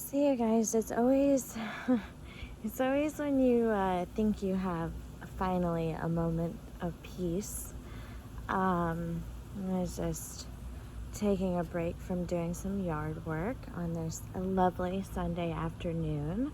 See you guys, it's always it's always when you think you have finally a moment of peace. I was just taking a break from doing some yard work on this a lovely Sunday afternoon.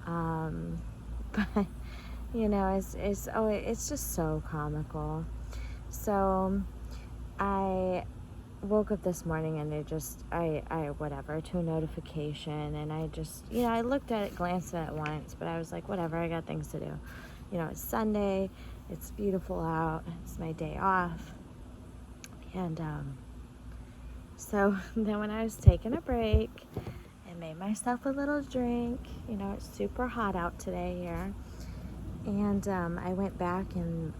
But it's just so comical. So I woke up this morning and to a notification, and I looked at it, glanced at it once, but I was like, whatever, I got things to do. It's Sunday, it's beautiful out, it's my day off. And so then when I was taking a break, I made myself a little drink. It's super hot out today here. And I went back and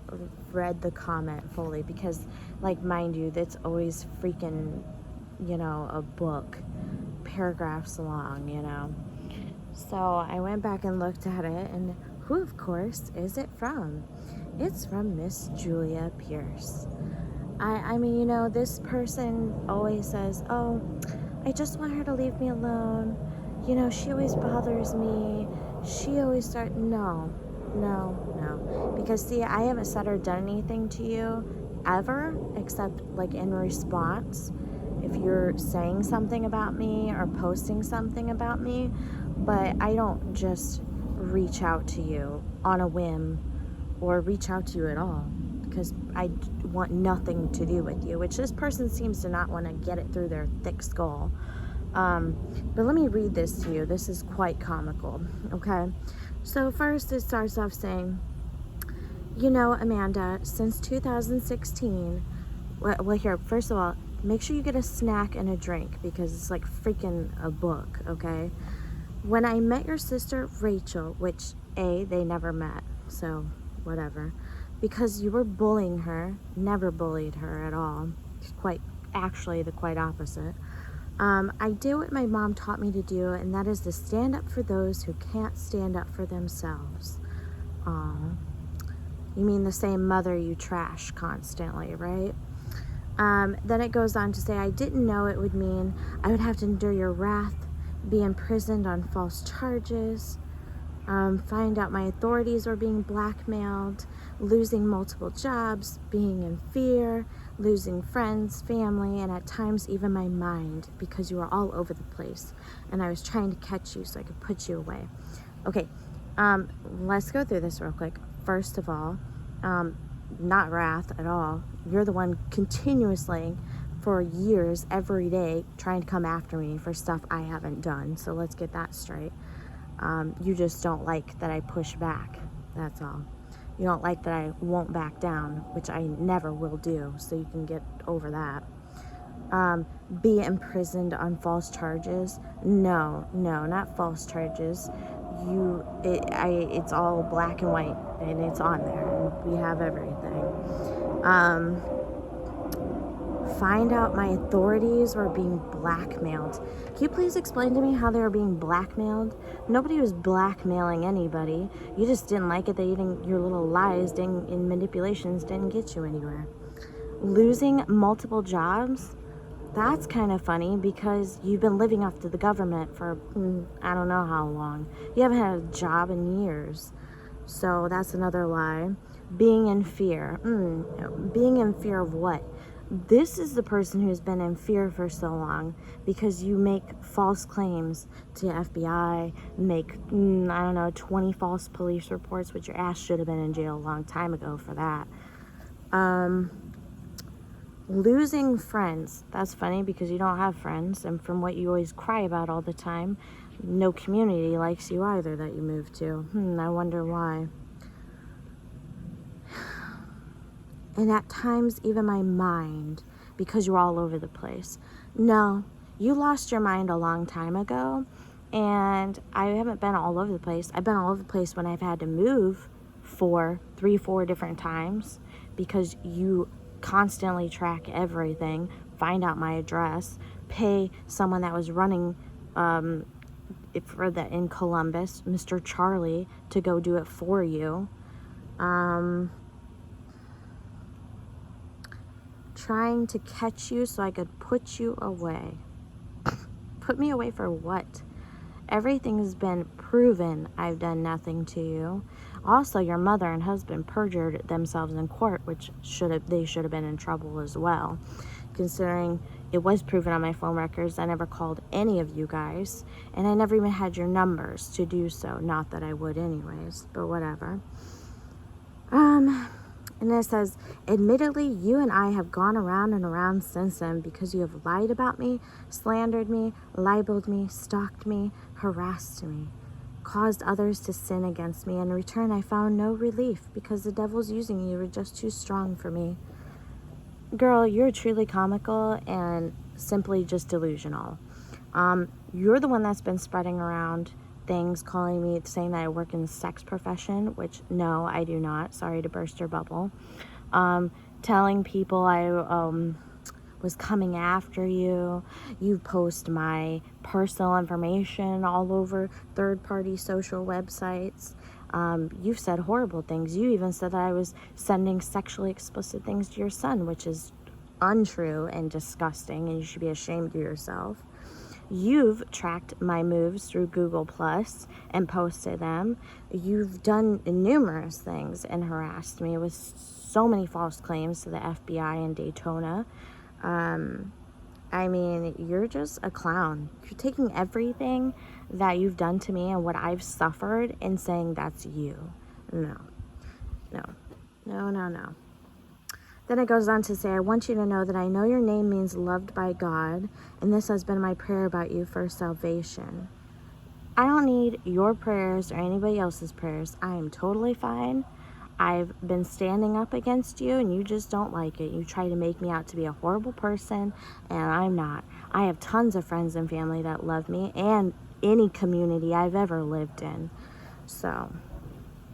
read the comment fully because, like, mind you, that's always freaking, a book, paragraphs long. So I went back and looked at it, and who, of course, is it from? It's from Miss Julia Pierce. I mean, this person always says, oh, I just want her to leave me alone. She always bothers me. She always no. Because, see, I haven't said or done anything to you ever, except, like, in response, if you're saying something about me or posting something about me. But I don't just reach out to you on a whim or reach out to you at all, because I want nothing to do with you, which this person seems to not want to get it through their thick skull. But let me read this to you. This is quite comical, okay? So first it starts off saying, Amanda, since 2016, well, here, first of all, make sure you get a snack and a drink because it's like freaking a book, okay? When I met your sister, Rachel, which, they never met, so whatever, because you were bullying her, never bullied her at all. Actually the quite opposite. I did what my mom taught me to do, and that is to stand up for those who can't stand up for themselves. Aw. You mean the same mother you trash constantly, right? Then it goes on to say, I didn't know it would mean I would have to endure your wrath, be imprisoned on false charges, find out my authorities were being blackmailed, losing multiple jobs, being in fear, losing friends, family, and at times even my mind, because you were all over the place and I was trying to catch you so I could put you away. Okay, let's go through this real quick. First of all, not wrath at all. You're the one continuously for years, every day, trying to come after me for stuff I haven't done. So let's get that straight. You just don't like that I push back. That's all. You don't like that I won't back down, which I never will do, so you can get over that. Be imprisoned on false charges. No, not false charges. It's all black and white, and it's on there, and we have everything. Find out my authorities were being blackmailed. Can you please explain to me how they were being blackmailed? Nobody was blackmailing anybody. You just didn't like it that your little lies and manipulations didn't get you anywhere. Losing multiple jobs? That's kind of funny because you've been living off to the government for I don't know how long. You haven't had a job in years. So that's another lie. Being in fear. Being in fear of what? This is the person who's been in fear for so long because you make false claims to FBI, make, 20 false police reports, which your ass should have been in jail a long time ago for that. Losing friends. That's funny because you don't have friends, and from what you always cry about all the time, no community likes you either that you moved to. I wonder why. And at times, even my mind, because you're all over the place. No, you lost your mind a long time ago, and I haven't been all over the place. I've been all over the place when I've had to move 4 different times because you constantly track everything, find out my address, pay someone that was running in Columbus, Mr. Charlie, to go do it for you. Trying to catch you so I could put you away. Put me away for what? Everything's been proven. I've done nothing to you. Also, your mother and husband perjured themselves in court, which they should have been in trouble as well, considering it was proven on my phone records. I never called any of you guys, and I never even had your numbers to do so. Not that I would anyways, but whatever. And it says, admittedly, you and I have gone around and around since then because you have lied about me, slandered me, libeled me, stalked me, harassed me, caused others to sin against me. In return, I found no relief because the devil's using you were just too strong for me. Girl, you're truly comical and simply just delusional. You're the one that's been spreading around things, calling me, saying that I work in the sex profession, which no, I do not. Sorry to burst your bubble. Telling people I was coming after you. You post my personal information all over third-party social websites. You've said horrible things. You even said that I was sending sexually explicit things to your son, which is untrue and disgusting, and you should be ashamed of yourself. You've tracked my moves through Google Plus and posted them. You've done numerous things and harassed me with so many false claims to the FBI in Daytona. I mean, you're just a clown. You're taking everything that you've done to me and what I've suffered and saying that's you. No. Then it goes on to say, I want you to know that I know your name means loved by God, and this has been my prayer about you for salvation. I don't need your prayers or anybody else's prayers. I am totally fine. I've been standing up against you, and you just don't like it. You try to make me out to be a horrible person, and I'm not. I have tons of friends and family that love me, and any community I've ever lived in. So,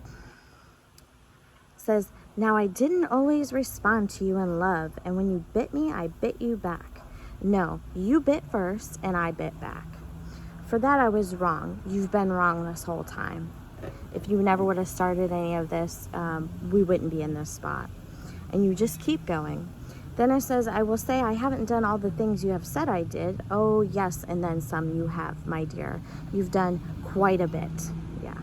it says, now I didn't always respond to you in love, and when you bit me, I bit you back. No, you bit first, and I bit back. For that, I was wrong. You've been wrong this whole time. If you never would have started any of this, we wouldn't be in this spot. And you just keep going. Then it says, I will say I haven't done all the things you have said I did. Oh, yes, and then some you have, my dear. You've done quite a bit. Yeah.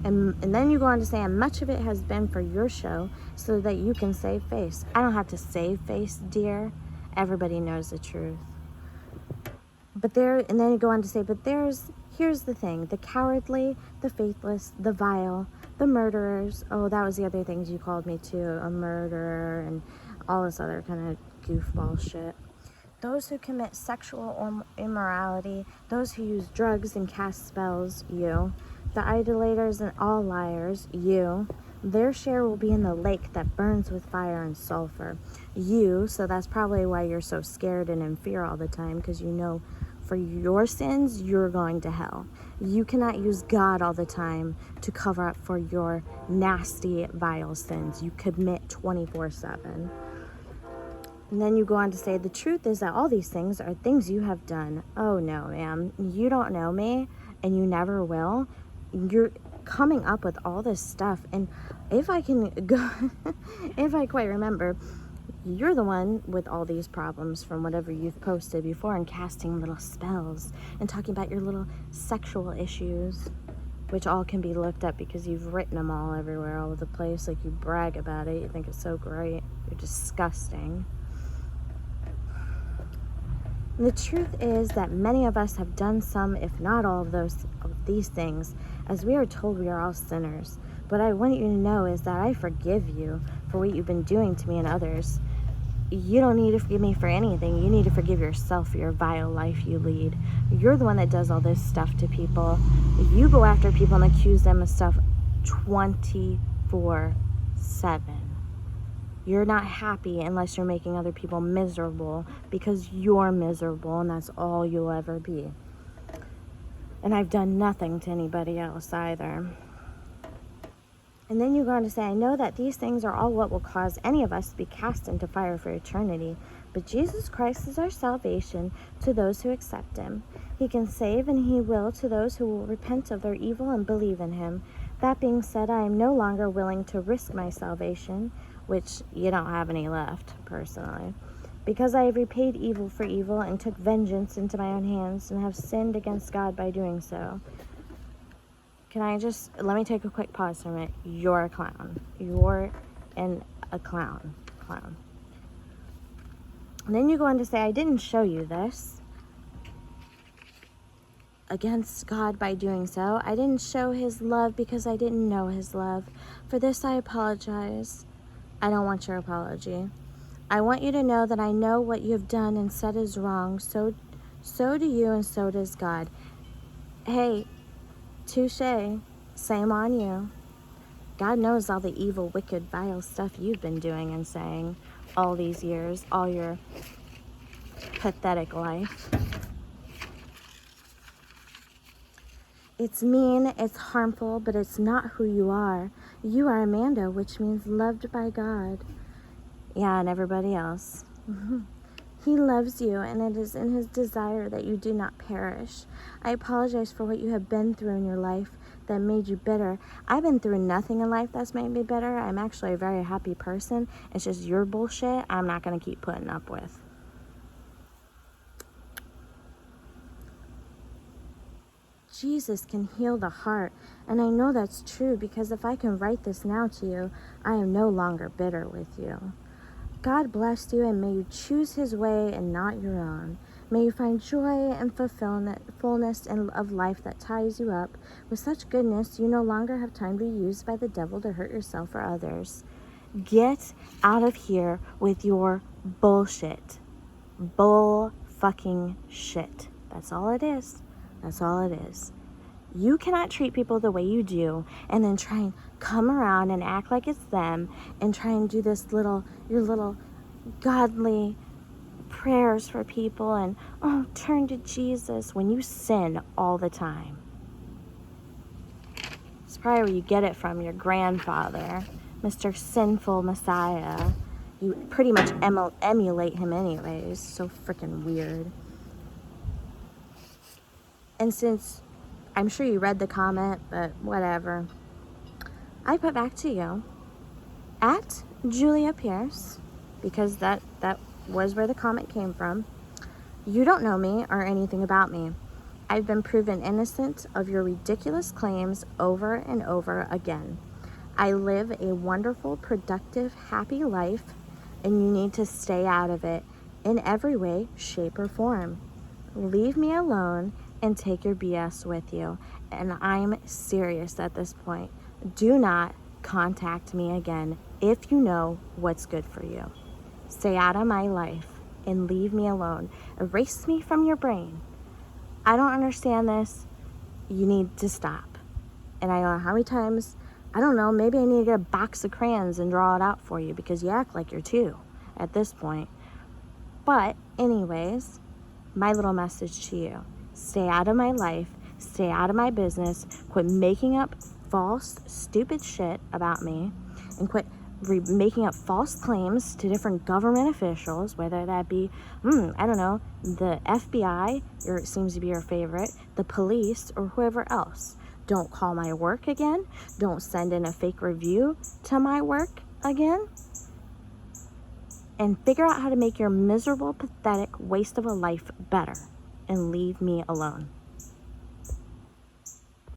And then you go on to say, and much of it has been for your show so that you can save face. I don't have to save face, dear. Everybody knows the truth. And then you go on to say, here's the thing, the cowardly, the faithless, the vile, the murderers. Oh, that was the other things you called me too, a murderer and all this other kind of goofball shit. Those who commit sexual immorality, those who use drugs and cast spells, you. The idolaters and all liars, you. Their share will be in the lake that burns with fire and sulfur. You, so that's probably why you're so scared and in fear all the time, because you know for your sins, you're going to hell. You cannot use God all the time to cover up for your nasty, vile sins you commit 24/7. And then you go on to say, the truth is that all these things are things you have done. Oh no, ma'am, you don't know me, and you never will. You're coming up with all this stuff, and if I quite remember, you're the one with all these problems from whatever you've posted before and casting little spells and talking about your little sexual issues, which all can be looked up because you've written them all everywhere, all over the place. Like, you brag about it. You think it's so great. You're disgusting. And the truth is that many of us have done some, if not all of these things, as we are told we are all sinners. What I want you to know is that I forgive you for what you've been doing to me and others. You don't need to forgive me for anything. You need to forgive yourself for your vile life you lead. You're the one that does all this stuff to people. You go after people and accuse them of stuff 24/7. You're not happy unless you're making other people miserable, because you're miserable, and that's all you'll ever be. And I've done nothing to anybody else either. And then you go on to say, I know that these things are all what will cause any of us to be cast into fire for eternity. But Jesus Christ is our salvation to those who accept him. He can save, and he will, to those who will repent of their evil and believe in him. That being said, I am no longer willing to risk my salvation, which you don't have any left, personally, Because I have repaid evil for evil and took vengeance into my own hands and have sinned against God by doing so. Let me take a quick pause for a minute. You're a clown. You're a clown. And then you go on to say, I didn't show you this against God by doing so. I didn't show his love because I didn't know his love. For this I apologize. I don't want your apology. I want you to know that I know what you have done and said is wrong. So do you, and so does God. Hey, touche. Same on you. God knows all the evil, wicked, vile stuff you've been doing and saying all these years, all your pathetic life. It's mean, it's harmful, but it's not who you are. You are Amanda, which means loved by God. Yeah, and everybody else. He loves you, and it is in his desire that you do not perish. I apologize for what you have been through in your life that made you bitter. I've been through nothing in life that's made me bitter. I'm actually a very happy person. It's just your bullshit I'm not going to keep putting up with. Jesus can heal the heart, and I know that's true because if I can write this now to you, I am no longer bitter with you. God bless you, and may you choose his way and not your own. May you find joy and fullness of life that ties you up with such goodness you no longer have time to be used by the devil to hurt yourself or others. Get out of here with your bullshit. Bull fucking shit. That's all it is. That's all it is. You cannot treat people the way you do and then try and come around and act like it's them and try and do your little godly prayers for people and, oh, turn to Jesus when you sin all the time. It's probably where you get it from, your grandfather, Mr. Sinful Messiah. You pretty much emulate him anyways. So freaking weird. And since I'm sure you read the comment, but whatever, I put back to you at Julia Pierce, because that was where the comment came from. You don't know me or anything about me. I've been proven innocent of your ridiculous claims over and over again. I live a wonderful, productive, happy life, and you need to stay out of it in every way, shape, or form. Leave me alone and take your BS with you. And I'm serious at this point. Do not contact me again if you know what's good for you. Stay out of my life and leave me alone. Erase me from your brain. I don't understand this. You need to stop. And I don't know how many times, I don't know, maybe I need to get a box of crayons and draw it out for you because you act like you're two at this point. But anyways, my little message to you: stay out of my life, stay out of my business, quit making up false, stupid shit about me, and quit making up false claims to different government officials, whether that be, I don't know, the FBI, it seems to be your favorite, the police, or whoever else. Don't call my work again. Don't send in a fake review to my work again. And figure out how to make your miserable, pathetic waste of a life better. And leave me alone.